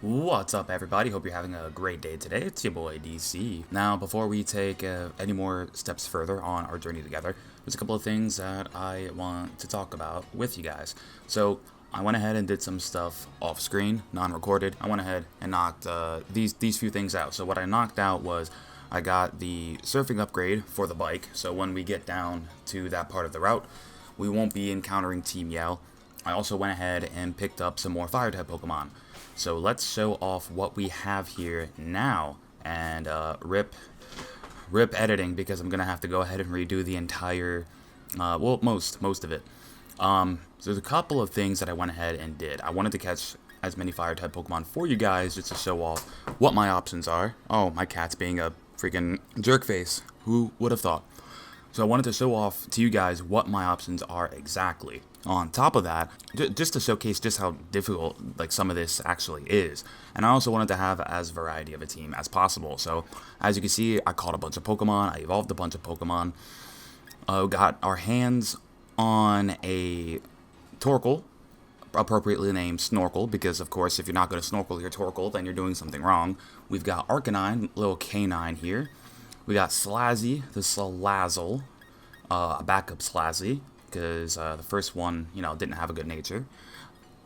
What's up, everybody? Hope you're having a great day today. It's your boy DC. Now, before we take any more steps further on our journey together, there's a couple of things that I want to talk about with you guys. So, I went ahead and did some stuff off screen, non-recorded. I went ahead and knocked these few things out. So, what I knocked out was I got the surfing upgrade for the bike. So, when we get down to that part of the route, we won't be encountering Team Yell. I also went ahead and picked up some more fire-type Pokemon. So let's show off what we have here now, and rip editing, because I'm gonna have to go ahead and redo the entire, well, most of it. So there's a couple of things that I went ahead and did. I wanted to catch as many fire-type Pokemon for you guys, just to show off what my options are. Oh, my cat's being a freaking jerk face. Who would have thought? So I wanted to show off to you guys what my options are exactly. On top of that, just to showcase just how difficult like some of this actually is. And I also wanted to have as variety of a team as possible. So as you can see, I caught a bunch of Pokemon, I evolved a bunch of Pokemon. Got our hands on a Torkoal, appropriately named Snorkel, because of course if you're not going to snorkel your Torkoal, then you're doing something wrong. We've got Arcanine, little canine here. We got Slazzy, the Salazzle, a backup Slazzy, because the first one, didn't have a good nature.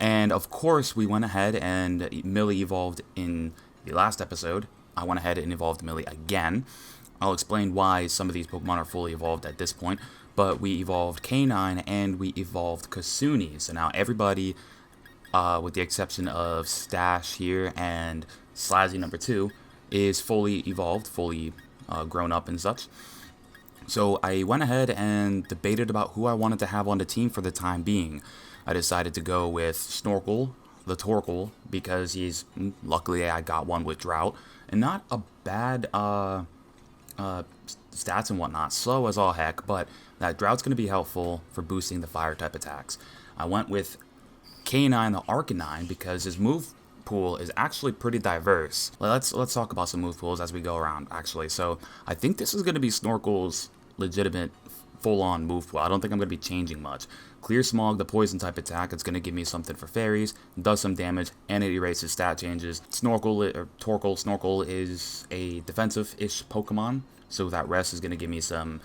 And of course, we went ahead and Millie evolved in the last episode. I went ahead and evolved Millie again. I'll explain why some of these Pokemon are fully evolved at this point. But we evolved Canine and we evolved Kasuni. So now everybody, with the exception of Stash here and Slazzy number 2, is fully evolved, fully grown up and such. So I went ahead and debated about who I wanted to have on the team for the time being. I decided to go with Snorkel, the Torkoal, because luckily I got one with Drought, and not a bad stats and whatnot, slow as all heck, but that Drought's going to be helpful for boosting the fire type attacks. I went with Canine, the Arcanine, because his move pool is actually pretty diverse. Let's talk about some move pools as we go around, actually. So I think this is going to be Snorkel's legitimate full-on move pool. I don't think I'm going to be changing much. Clear Smog, the poison type attack, it's going to give me something for fairies, does some damage, and it erases stat changes. Snorkel is a defensive-ish Pokemon, so that rest is going to give me some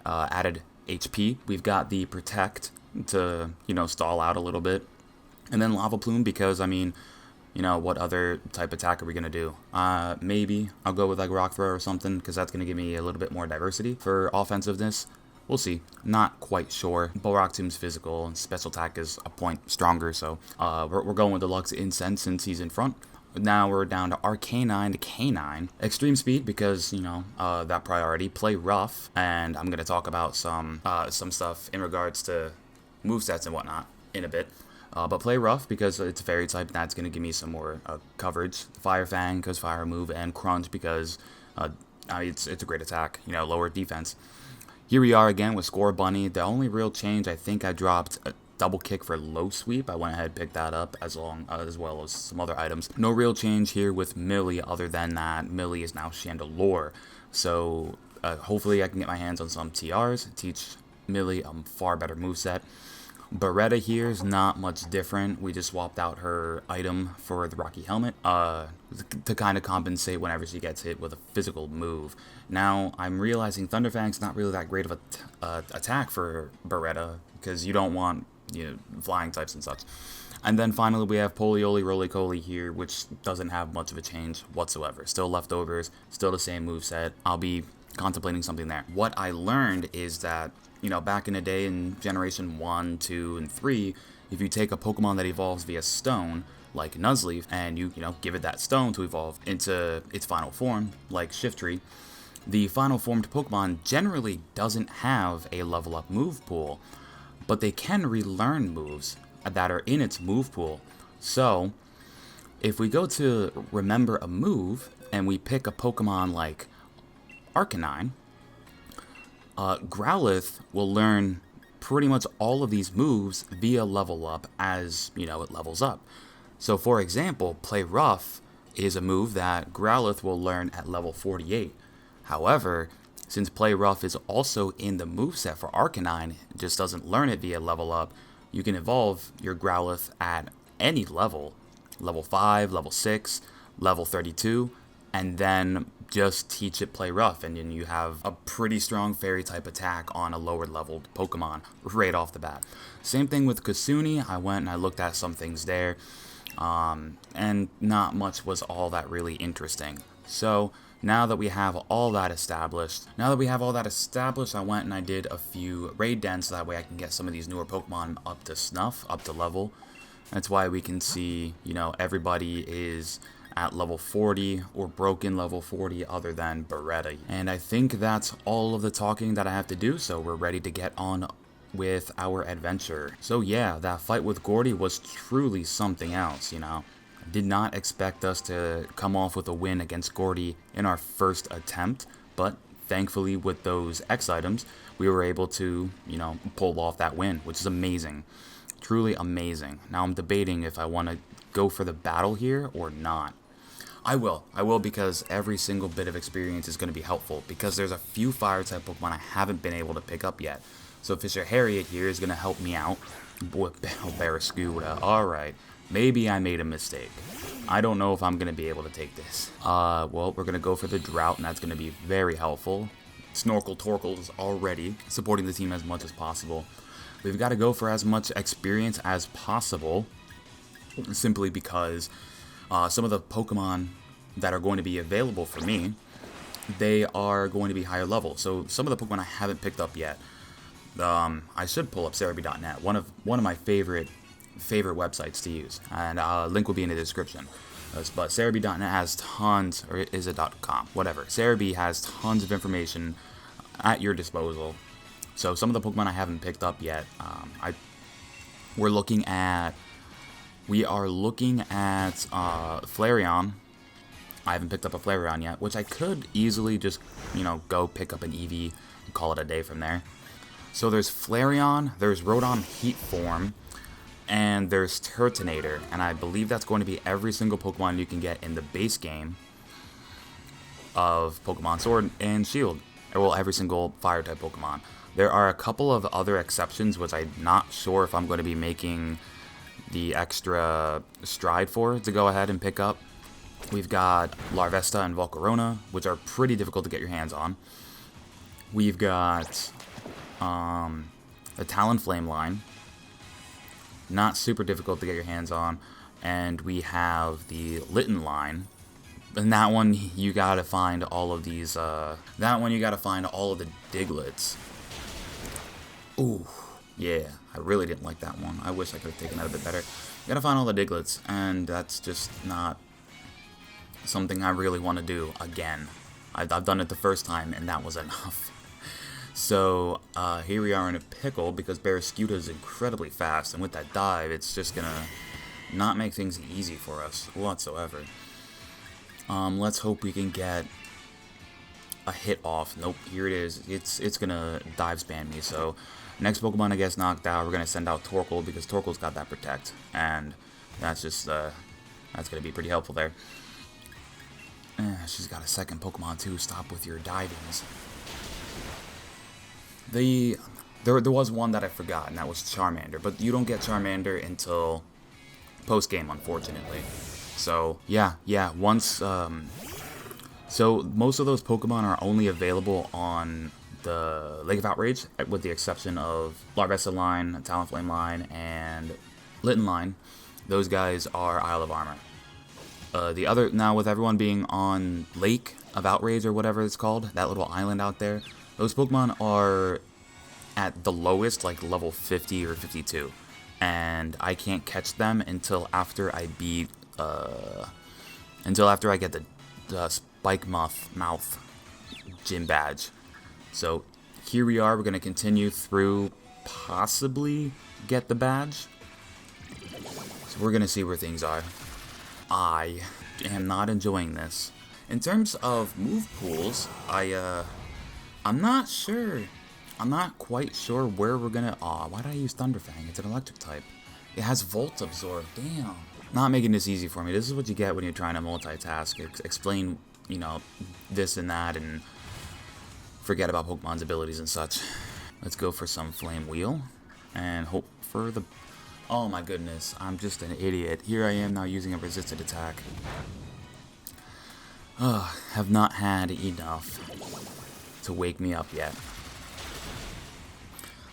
added HP. We've got the Protect to, stall out a little bit. And then Lava Plume, because, what other type attack are we going to do? Maybe I'll go with like Rock Throw or something, because that's going to give me a little bit more diversity for offensiveness. We'll see. Not quite sure. Bulrock Tomb's physical and special attack is a point stronger, so we're going with Deluxe Incense since he's in front. Now we're down to Arcanine to Canine. Extreme Speed, because, that priority. Play Rough, and I'm going to talk about some stuff in regards to movesets and whatnot in a bit. But Play Rough, because it's a fairy type, that's going to give me some more coverage. Fire Fang, because fire move, and Crunch, because it's a great attack, lower defense. Here we are again with Score Bunny. The only real change, I think I dropped a double kick for low sweep. I went ahead and picked that up as well as some other items. No real change here with Millie, other than that Millie is now Chandelure. So hopefully I can get my hands on some TRs, teach Millie a far better moveset. Beretta here is not much different. We just swapped out her item for the Rocky Helmet to kind of compensate whenever she gets hit with a physical move. Now, I'm realizing Thunderfang's not really that great of a attack for Beretta, because you don't want flying types and such. And then finally we have Polioli Roly-Coly here, which doesn't have much of a change whatsoever. Still leftovers, still the same moveset. I'll be contemplating something there. What I learned is that back in the day in Generation 1, 2, and 3, if you take a Pokemon that evolves via Stone, like Nuzleaf, and you give it that Stone to evolve into its final form, like Shiftry, the final formed Pokemon generally doesn't have a level up move pool, but they can relearn moves that are in its move pool. So, if we go to remember a move, and we pick a Pokemon like Arcanine, Growlithe will learn pretty much all of these moves via level up as, it levels up. So, for example, Play Rough is a move that Growlithe will learn at level 48. However, since Play Rough is also in the moveset for Arcanine, it just doesn't learn it via level up, you can evolve your Growlithe at any level level 5, level 6, level 32, and then just teach it play rough, and then you have a pretty strong fairy type attack on a lower leveled Pokemon right off the bat. Same thing with Kasuni. I went and I looked at some things there, and not much was all that really interesting. So now that we have all that established, I went and I did a few raid dens so that way I can get some of these newer Pokemon up to snuff, up to level. That's why we can see, you know, everybody is at level 40 or broken level 40 other than Beretta. And I think that's all of the talking that I have to do, so we're ready to get on with our adventure. So yeah, that fight with Gordy was truly something else, you know. I did not expect us to come off with a win against Gordy in our first attempt, but thankfully with those X items, we were able to, you know, pull off that win, which is amazing. Truly amazing. Now I'm debating if I want to go for the battle here or not. I will because every single bit of experience is going to be helpful, because there's a few fire type Pokemon I haven't been able to pick up yet. So Fisher Harriet here is going to help me out. Barraskewda. Alright, maybe I made a mistake. I don't know if I'm going to be able to take this. Well, we're going to go for the Drought, and that's going to be very helpful. Snorkel Torkoal is already supporting the team as much as possible. We've got to go for as much experience as possible, simply because some of the Pokemon that are going to be available for me, they are going to be higher level. So some of the Pokemon I haven't picked up yet. I should pull up Cerebi.net, one of my favorite websites to use, and link will be in the description. But Cerebi.net has tons, or is it .com? Whatever. Cerebi has tons of information at your disposal. So some of the Pokemon I haven't picked up yet, we are looking at Flareon. I haven't picked up a Flareon yet, which I could easily just, you know, go pick up an Eevee and call it a day from there. So there's Flareon, there's Rodon Heat Form, and there's Turtonator, and I believe that's going to be every single Pokemon you can get in the base game of Pokemon Sword and Shield. Well, every single Fire-type Pokemon. There are a couple of other exceptions, which I'm not sure if I'm going to be making the extra stride for to go ahead and pick up. We've got Larvesta and Volcarona, which are pretty difficult to get your hands on. We've got the Talonflame line, not super difficult to get your hands on, and we have the Litten line. And that one you gotta find all of these. That one you gotta find all of the Diglets. Ooh, yeah, I really didn't like that one. I wish I could have taken that a bit better. You gotta find all the Diglets, and that's just not something I really want to do again. I've done it the first time, and that was enough. So, here we are in a pickle, because Barraskewda is incredibly fast, and with that dive, it's just gonna not make things easy for us whatsoever. Let's hope we can get a hit off. Nope, here it is. It's gonna dive spam me, so next Pokemon that gets knocked out, we're gonna send out Torkoal, because Torkoal's got that Protect, and that's just, that's gonna be pretty helpful there. She's got a second Pokemon too. Stop with your divings. There was one that I forgot, and that was Charmander, but you don't get Charmander until post-game, unfortunately. So, yeah, once, so most of those Pokemon are only available on the Lake of Outrage, with the exception of Larvesta line, Talonflame line, and Litten line. Those guys are Isle of Armor. The other, now with everyone being on Lake of Outrage, or whatever it's called, that little island out there, those Pokemon are at the lowest, like level 50 or 52, and I can't catch them until after I beat, until after I get the Spikemuth gym badge. So here we are, we're going to continue through, possibly get the badge. So we're going to see where things are. I am not enjoying this. In terms of move pools, I'm not sure. I'm not quite sure where we're gonna. Aw, why did I use Thunderfang? It's an electric type. It has Volt Absorb. Damn. Not making this easy for me. This is what you get when you're trying to multitask. Explain, you know, this and that, and forget about Pokemon's abilities and such. Let's go for some Flame Wheel and hope for the. Oh my goodness, I'm just an idiot. Here I am now using a resisted attack. Ugh, have not had enough to wake me up yet.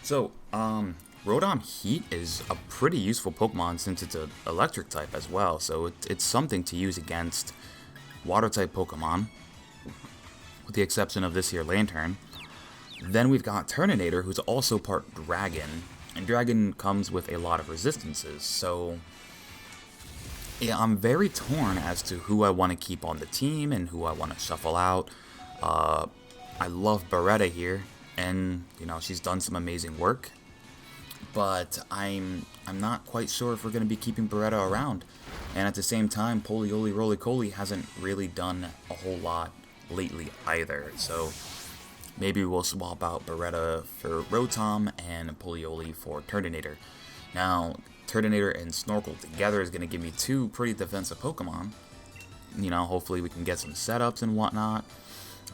So, Rotom Heat is a pretty useful Pokemon since it's an electric type as well, so it's something to use against water type Pokemon, with the exception of this here Lantern. Then we've got Turninator, who's also part Dragon, and Dragon comes with a lot of resistances, so yeah, I'm very torn as to who I want to keep on the team and who I want to shuffle out. I love Beretta here, and you know, she's done some amazing work, but I'm not quite sure if we're going to be keeping Beretta around. And at the same time, Polioli Roly-Coly hasn't really done a whole lot lately either, so maybe we'll swap out Beretta for Rotom and Polioli for Turninator. Now, Turninator and Snorkel together is going to give me two pretty defensive Pokemon. You know, hopefully we can get some setups and whatnot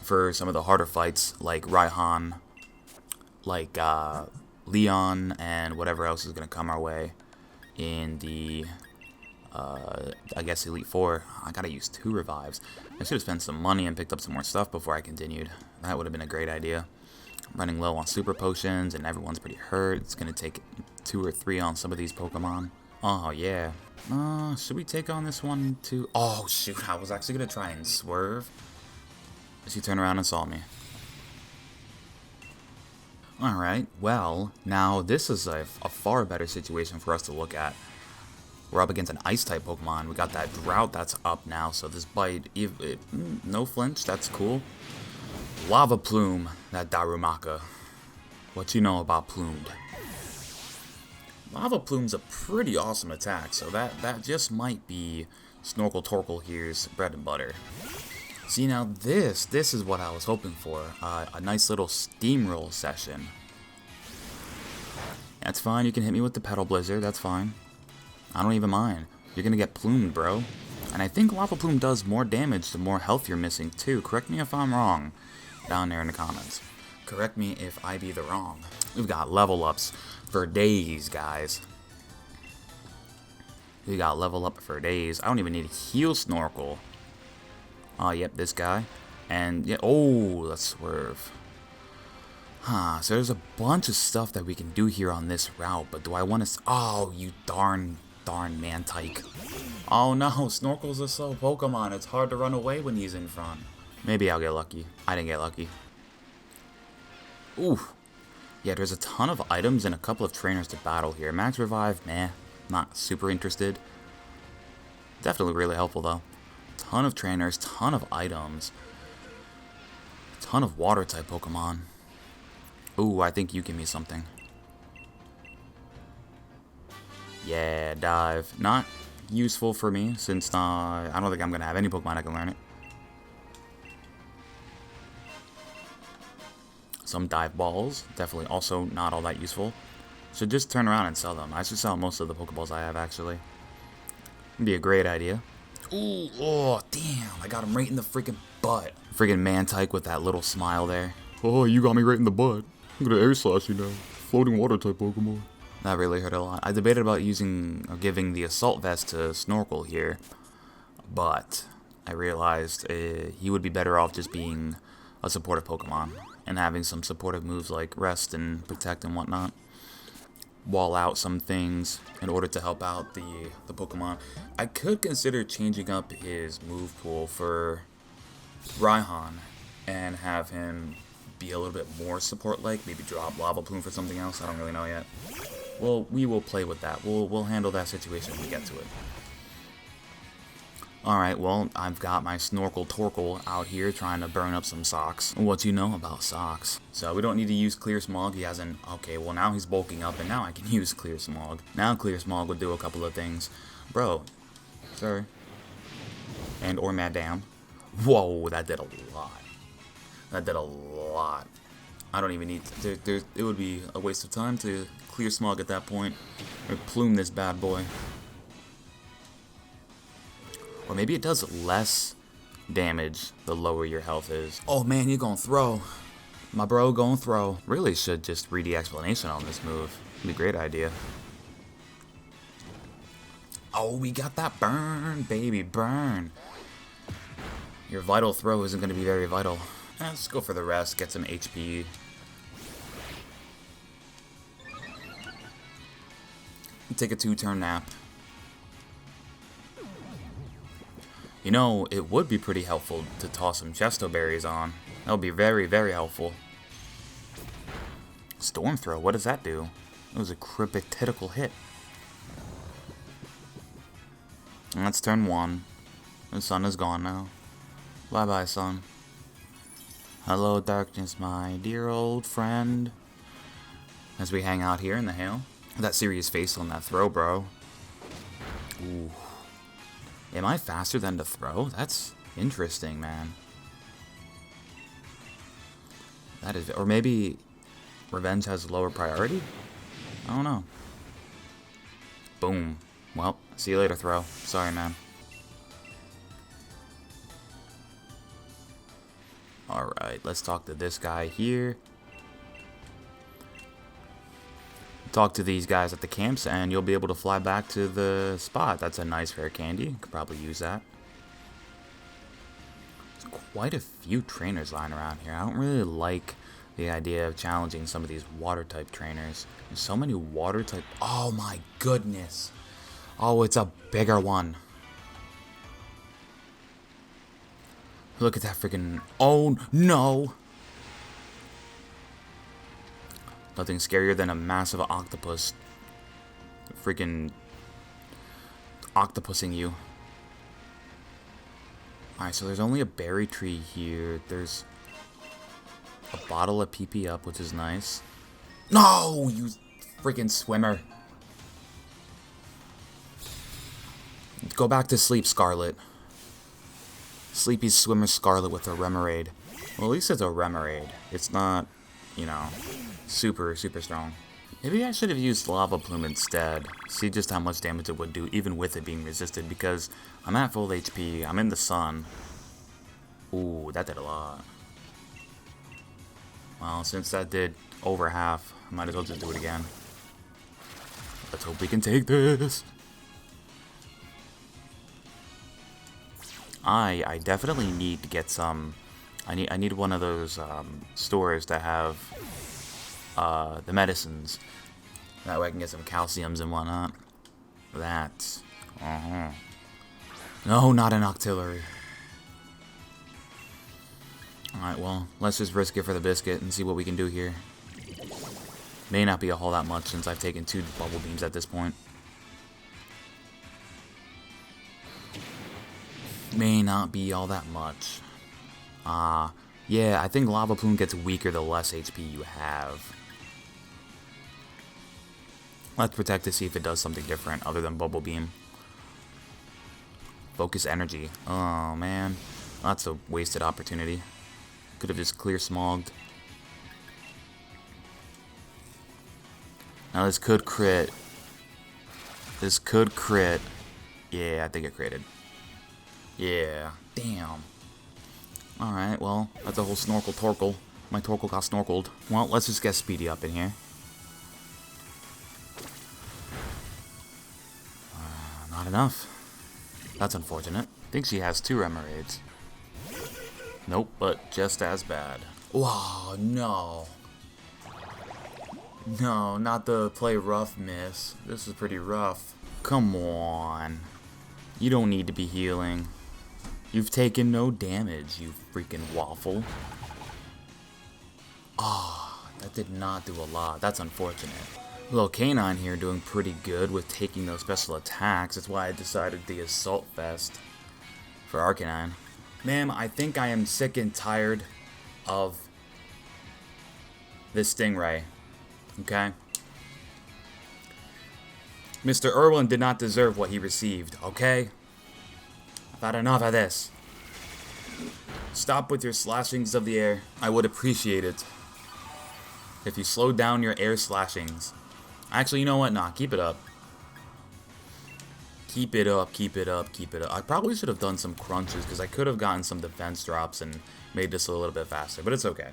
for some of the harder fights like Raihan, like Leon, and whatever else is going to come our way in the, I guess, Elite Four. I gotta use 2 revives. I should have spent some money and picked up some more stuff before I continued. That would have been a great idea. I'm running low on super potions and everyone's pretty hurt. It's going to take 2 or 3 on some of these Pokemon. Oh, yeah. Should we take on this one too? Oh, shoot. I was actually going to try and swerve. She turned around and saw me. Alright, well, now this is a far better situation for us to look at. We're up against an Ice-type Pokemon. We got that Drought that's up now, so this Bite, no flinch, that's cool. Lava Plume, that Darumaka. What you know about Plumed? Lava Plume's a pretty awesome attack, so that just might be Snorkel Torkoal here's bread and butter. See, now this is what I was hoping for. A nice little steamroll session. That's fine, you can hit me with the Petal Blizzard, that's fine. I don't even mind. You're gonna get plumed, bro. And I think Lava Plume does more damage the more health you're missing, too. Correct me if I'm wrong down there in the comments. Correct me if I be the wrong. We've got level ups for days, guys. We got level up for days. I don't even need a heal Snorkel. Oh, yep, this guy. And, yeah, oh, let's swerve. Huh, so there's a bunch of stuff that we can do here on this route, but do I want to... Oh, you darn Mantike. Oh no, Snorkel's a slow Pokemon. It's hard to run away when he's in front. Maybe I'll get lucky. I didn't get lucky. Ooh. Yeah, there's a ton of items and a couple of trainers to battle here. Max Revive, meh. Not super interested. Definitely really helpful, though. Ton of trainers, ton of items. Ton of Water-type Pokemon. Ooh, I think you give me something. Yeah, Dive. Not useful for me, since I don't think I'm going to have any Pokemon that can learn it. Some Dive Balls. Definitely also not all that useful. Should just turn around and sell them. I should sell most of the Pokeballs I have, actually. It'd be a great idea. Ooh, oh, damn. I got him right in the freaking butt. Freaking Mantike with that little smile there. Oh, you got me right in the butt. I'm gonna air slash you now. Floating water type Pokemon. That really hurt a lot. I debated about using or giving the Assault Vest to Snorkel here, but I realized he would be better off just being a supportive Pokemon and having some supportive moves like Rest and Protect and whatnot. Wall out some things in order to help out the Pokemon. I could consider changing up his move pool for Raihan and have him be a little bit more support-like. Maybe drop Lava Plume for something else. I don't really know yet. Well, we will play with that. We'll handle that situation when we get to it. Alright, well, I've got my Snorkel Torkoal out here trying to burn up some socks. What do you know about socks? So we don't need to use Clear Smog. He hasn't... Okay, well now he's bulking up and now I can use Clear Smog. Now Clear Smog would do a couple of things. Bro. Sorry. And or Madame. Whoa, that did a lot. That did a lot. I don't even need to... It would be a waste of time to Clear Smog at that point. Or plume this bad boy. Or maybe it does less damage the lower your health is. Oh man, you're gonna throw. My bro gonna throw. Really should just read the explanation on this move. It'd be a great idea. Oh, we got that burn, baby, burn. Your vital throw isn't going to be very vital. Let's go for the rest, get some HP. Take a 2-turn nap. You know, it would be pretty helpful to toss some Chesto Berries on. That would be very, very helpful. Storm Throw, what does that do? It was a critical hit. And that's turn 1. The sun is gone now. Bye-bye, sun. Hello, darkness, my dear old friend. As we hang out here in the hail. That serious face on that throw, bro. Ooh. Am I faster than to throw? That's interesting, man. That is... Or maybe Revenge has lower priority? I don't know. Boom. Well, see you later, throw. Sorry, man. Alright, let's talk to this guy here. Talk to these guys at the camps, and you'll be able to fly back to the spot. That's a nice rare candy. Could probably use that. There's quite a few trainers lying around here. I don't really like the idea of challenging some of these water-type trainers. There's so many water-type... Oh my goodness. Oh, it's a bigger one. Look at that freaking... Oh, no! Nothing scarier than a massive octopus freaking octopusing you. Alright, so there's only a berry tree here. There's a bottle of PP up, which is nice. No, you freaking swimmer. Go back to sleep, Scarlet. Sleepy Swimmer Scarlet with a Remoraid. Well, at least it's a Remoraid. It's not, you know, super strong. Maybe I should have used Lava Plume instead. See just how much damage it would do, even with it being resisted, because I'm at full HP. I'm in the sun. Ooh, that did a lot. Well, since that did over half, I might as well just do it again. Let's hope we can take this. I definitely need to get some... I need one of those stores that have the medicines. That way I can get some calciums and whatnot. That. No, not an Octillery. Alright, well, let's just risk it for the biscuit and see what we can do here. May not be a whole lot much since I've taken 2 Bubble Beams at this point. May not be all that much. Yeah, I think Lava Plume gets weaker the less HP you have. Let's protect to see if it does something different other than Bubble Beam. Focus Energy. Oh, man. That's a wasted opportunity. Could have just clear smogged. Now this could crit. This could crit. Yeah, I think it critted. Yeah. Damn. Alright, well, that's a whole Snorkel Torkel. My Torkel got snorkeled. Well, let's just get Speedy up in here. Not enough. That's unfortunate. I think she has 2 Remoraids. Nope, but just as bad. Wow, no. No, not the play rough miss. This is pretty rough. Come on. You don't need to be healing. You've taken no damage, you freaking waffle. Ah, that did not do a lot. That's unfortunate. Little Canine here doing pretty good with taking those special attacks. That's why I decided the Assault Vest for Arcanine. Ma'am, I think I am sick and tired of this Stingray. Okay? Mr. Irwin did not deserve what he received, okay? I've had enough of this. Stop with your slashings of the air. I would appreciate it if you slowed down your air slashings. Actually, you know what? Nah, keep it up. Keep it up, keep it up, keep it up. I probably should have done some crunches because I could have gotten some defense drops and made this a little bit faster, but it's okay.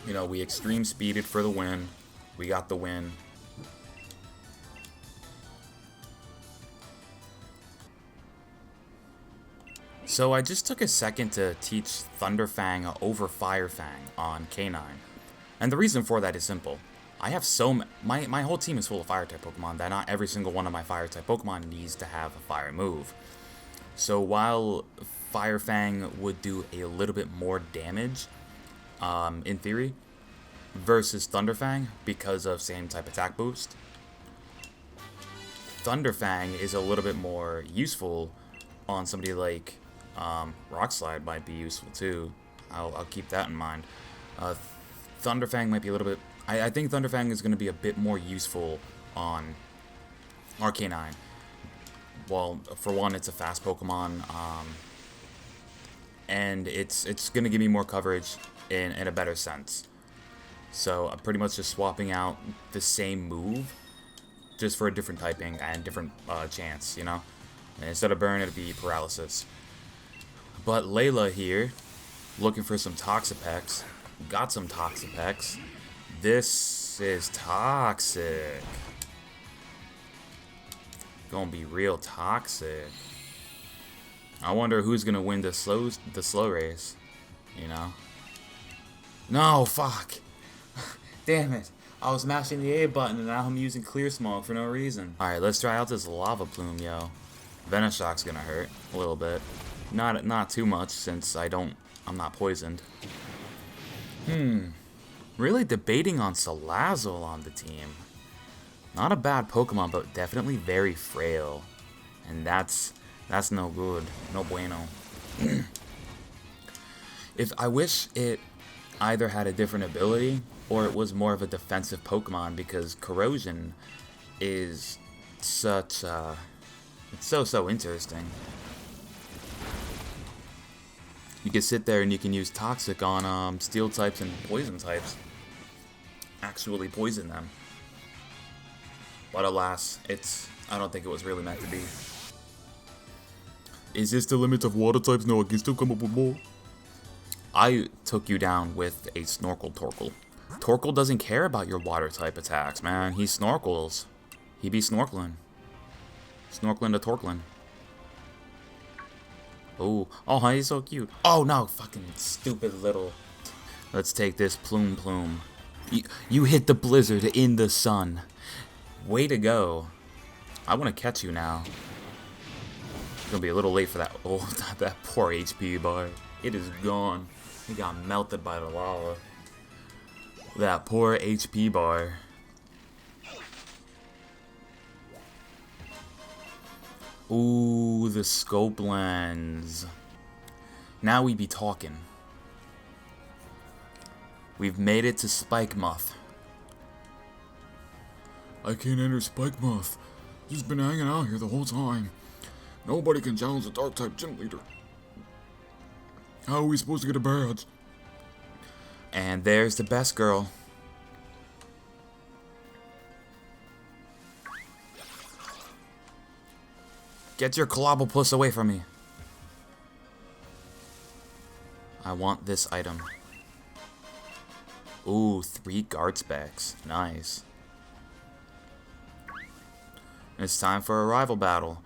You know, we extreme speeded for the win. We got the win. So I just took a second to teach Thunderfang over Firefang on K9. And the reason for that is simple. I have my whole team is full of fire type Pokemon that not every single one of my fire type Pokemon needs to have a fire move. So while Firefang would do a little bit more damage, in theory, versus Thunderfang because of same type attack boost, Thunderfang is a little bit more useful on somebody like Rock Slide might be useful too. I'll keep that in mind. Thunderfang might be a little bit... I think Thunderfang is going to be a bit more useful on Arcanine. Well, for one, it's a fast Pokemon, and it's going to give me more coverage in a better sense. So I'm pretty much just swapping out the same move, just for a different typing and different chance, you know? And instead of burn, it'll be paralysis. But Layla here, looking for some Toxapex. Got some Toxapex. This is toxic. Gonna be real toxic. I wonder who's gonna win the slow race. You know? No, fuck. Damn it. I was mashing the A button and now I'm using Clear Smog for no reason. Alright, let's try out this Lava Plume, yo. Venoshock's gonna hurt a little bit. Not too much since I'm not poisoned. Really debating on Salazzle on the team. Not a bad Pokemon, but definitely very frail. And that's no good. No bueno. I wish it either had a different ability or it was more of a defensive Pokemon, because Corrosion is such it's so interesting. You can sit there and you can use Toxic on Steel types and Poison types. Actually poison them. But alas, I don't think it was really meant to be. Is this the limit of water types? No, I can still come up with more. I took you down with a Snorkel Torkoal. Torkoal doesn't care about your water type attacks, man. He snorkels. He be snorkeling. Snorkeling to Torkoal. Oh, he's so cute. Oh no, fucking stupid little. Let's take this Plume. You hit the blizzard in the sun. Way to go. I want to catch you now. It's gonna be a little late for that. Oh, that poor HP bar. It is gone. He got melted by the lava. That poor HP bar. Ooh, the scope lens. Now we be talking. We've made it to Spikemuth. I can't enter Spikemuth. He's been hanging out here the whole time. Nobody can challenge the Dark-type gym leader. How are we supposed to get a badge? And there's the best girl. Get your Clobbopus away from me. I want this item. Ooh, 3 guard specs. Nice. It's time for a rival battle.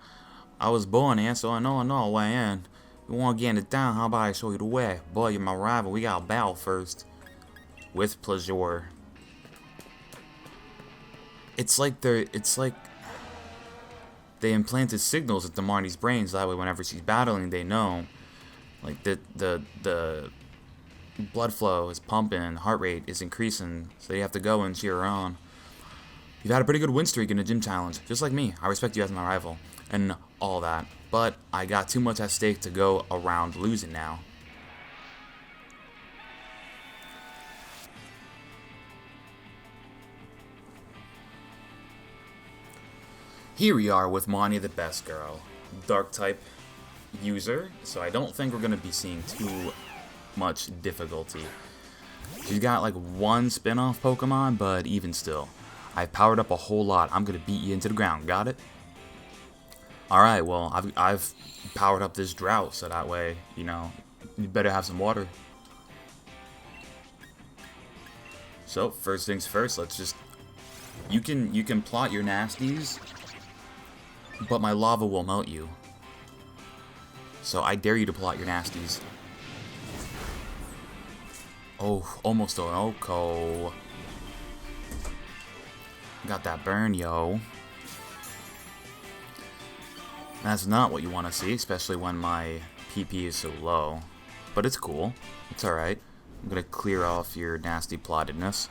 I was born here, so I know a way in. You want to get it down? How about I show you the way? Boy, you're my rival. We got a battle first. With pleasure. It's like they implanted signals into Marnie's brains. That way, whenever she's battling, they know, like the blood flow is pumping, heart rate is increasing, so you have to go and cheer her on. You've had a pretty good win streak in a gym challenge, just like me. I respect you as my rival, and all that. But I got too much at stake to go around losing now. Here we are with Mani the best girl. Dark type user, so I don't think we're going to be seeing too much difficulty. She's got like 1 spin-off Pokemon, but even still. I've powered up a whole lot. I'm going to beat you into the ground. Got it? Alright, well, I've powered up this drought, so that way, you know, you better have some water. So, first things first, let's just... You can plot your nasties, but my lava will melt you. So I dare you to pull out your nasties. Oh, almost an Oko. Got that burn, yo. That's not what you want to see, especially when my PP is so low. But it's cool. It's alright. I'm going to clear off your nasty plottedness.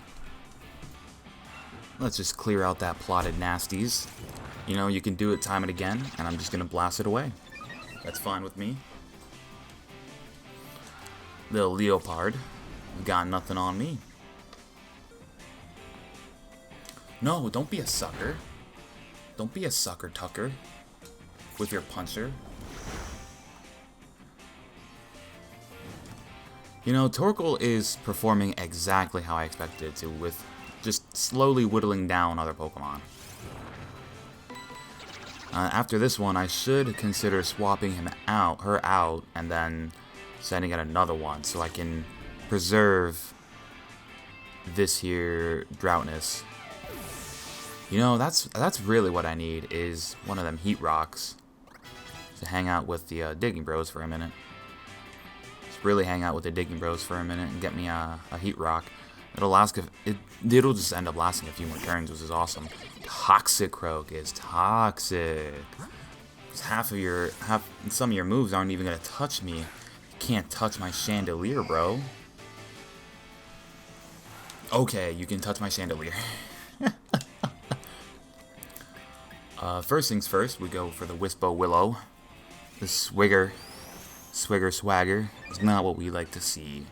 Let's just clear out that plotted nasties. You know, you can do it time and again, and I'm just going to blast it away. That's fine with me. Little Leopard. Got nothing on me. No, don't be a sucker. Don't be a sucker, Tucker. With your puncher. You know, Torkoal is performing exactly how I expected it to, with just slowly whittling down other Pokemon. After this one, I should consider swapping her out, and then sending out another one, so I can preserve this here Droughtness. You know, that's really what I need, is one of them Heat Rocks to hang out with the Digging Bros for a minute. Just really hang out with the Digging Bros for a minute and get me a Heat Rock. It'll just end up lasting a few more turns, which is awesome. Toxicroak is toxic. Some of your moves aren't even gonna touch me. You can't touch my Chandelier, bro. Okay, you can touch my Chandelier. First things first, we go for the Wispo Willow. The Swigger Swagger is not what we like to see.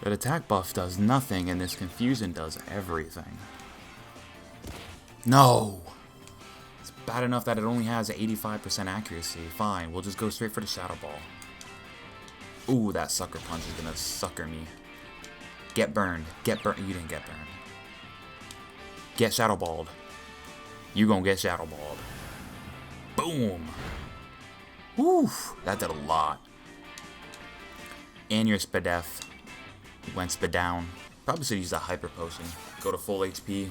That attack buff does nothing, and this confusion does everything. No! It's bad enough that it only has 85% accuracy. Fine, we'll just go straight for the Shadow Ball. Ooh, that Sucker Punch is gonna sucker me. Get burned. Get burned. You didn't get burned. Get Shadow Balled. You gonna get Shadow Balled. Boom! Woof! That did a lot. And your Spadef went sped down. Probably should use a Hyper Potion. Go to full HP.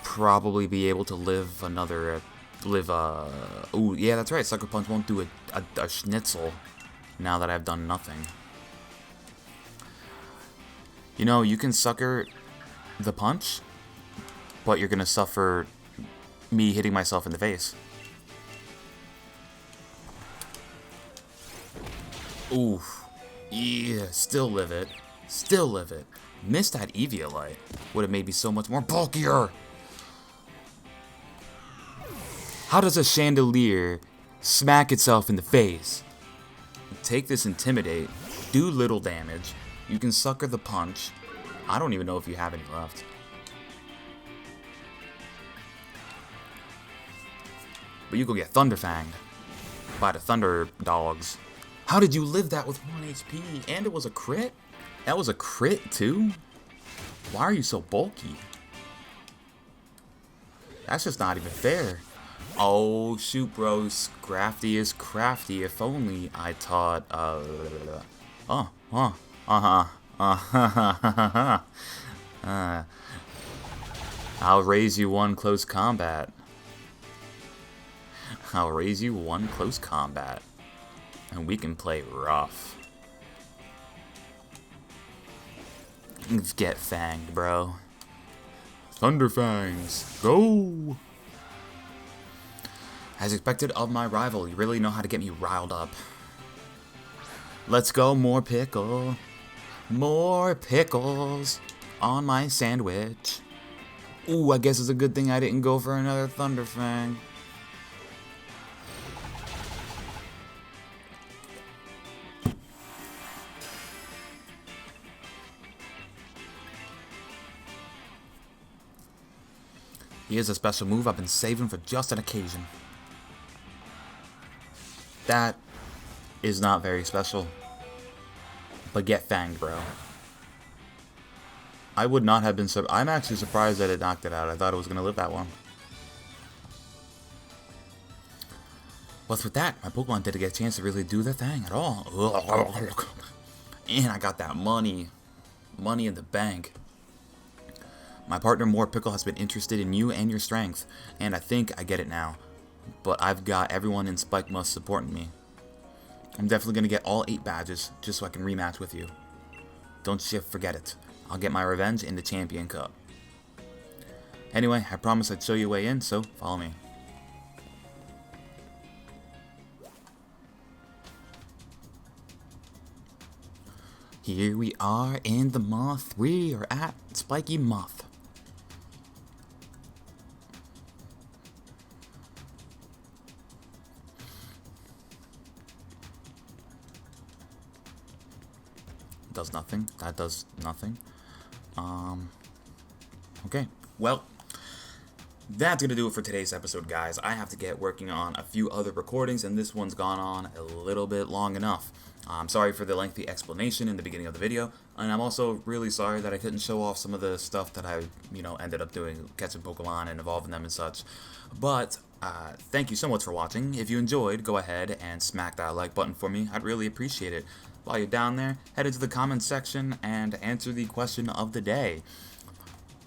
Probably be able to live another... Ooh, yeah, that's right. Sucker Punch won't do a schnitzel now that I've done nothing. You know, you can sucker the punch, but you're gonna suffer me hitting myself in the face. Oof. Yeah, still live it. Still live it. Missed that Eviolite. Would have made me so much more bulkier. How does a Chandelier smack itself in the face? Take this Intimidate. Do little damage. You can sucker the punch. I don't even know if you have any left. But you go get Thunderfanged by the Thunder Dogs. How did you live that with 1 HP? And it was a crit? That was a crit too? Why are you so bulky? That's just not even fair. Oh shoot, bro. Crafty is crafty. If only I taught I'll raise you one close combat. I'll raise you one close combat. And we can play rough. Let's get fanged, bro. Thunderfangs, go! As expected of my rival, you really know how to get me riled up. Let's go, more pickle. More pickles on my sandwich. Ooh, I guess it's a good thing I didn't go for another Thunderfang. Here's a special move I've been saving for just an occasion. That is not very special. But get fanged, bro. I would not have been I'm actually surprised that it knocked it out. I thought it was going to live that one. What's with that? My Pokemon didn't get a chance to really do their thing at all. And I got that money. Money in the bank. My partner, More Pickle, has been interested in you and your strength, and I think I get it now. but I've got everyone in Spikemuth supporting me. I'm definitely going to get all 8 badges just so I can rematch with you. Don't you forget it. I'll get my revenge in the Champion Cup. Anyway, I promised I'd show you a way in, so follow me. Here we are in the Moth. We are at Spikemuth. Does nothing. That does nothing. Okay. Well, that's going to do it for today's episode, guys. I have to get working on a few other recordings, and this one's gone on a little bit long enough. I'm sorry for the lengthy explanation in the beginning of the video, and I'm also really sorry that I couldn't show off some of the stuff that I, ended up doing, catching Pokemon and evolving them and such. But thank you so much for watching. If you enjoyed, go ahead and smack that like button for me. I'd really appreciate it. While you're down there, head into the comments section and answer the question of the day.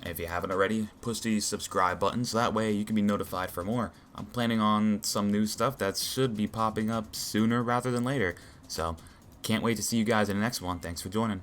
If you haven't already, push the subscribe button so that way you can be notified for more. I'm planning on some new stuff that should be popping up sooner rather than later. So, can't wait to see you guys in the next one. Thanks for joining.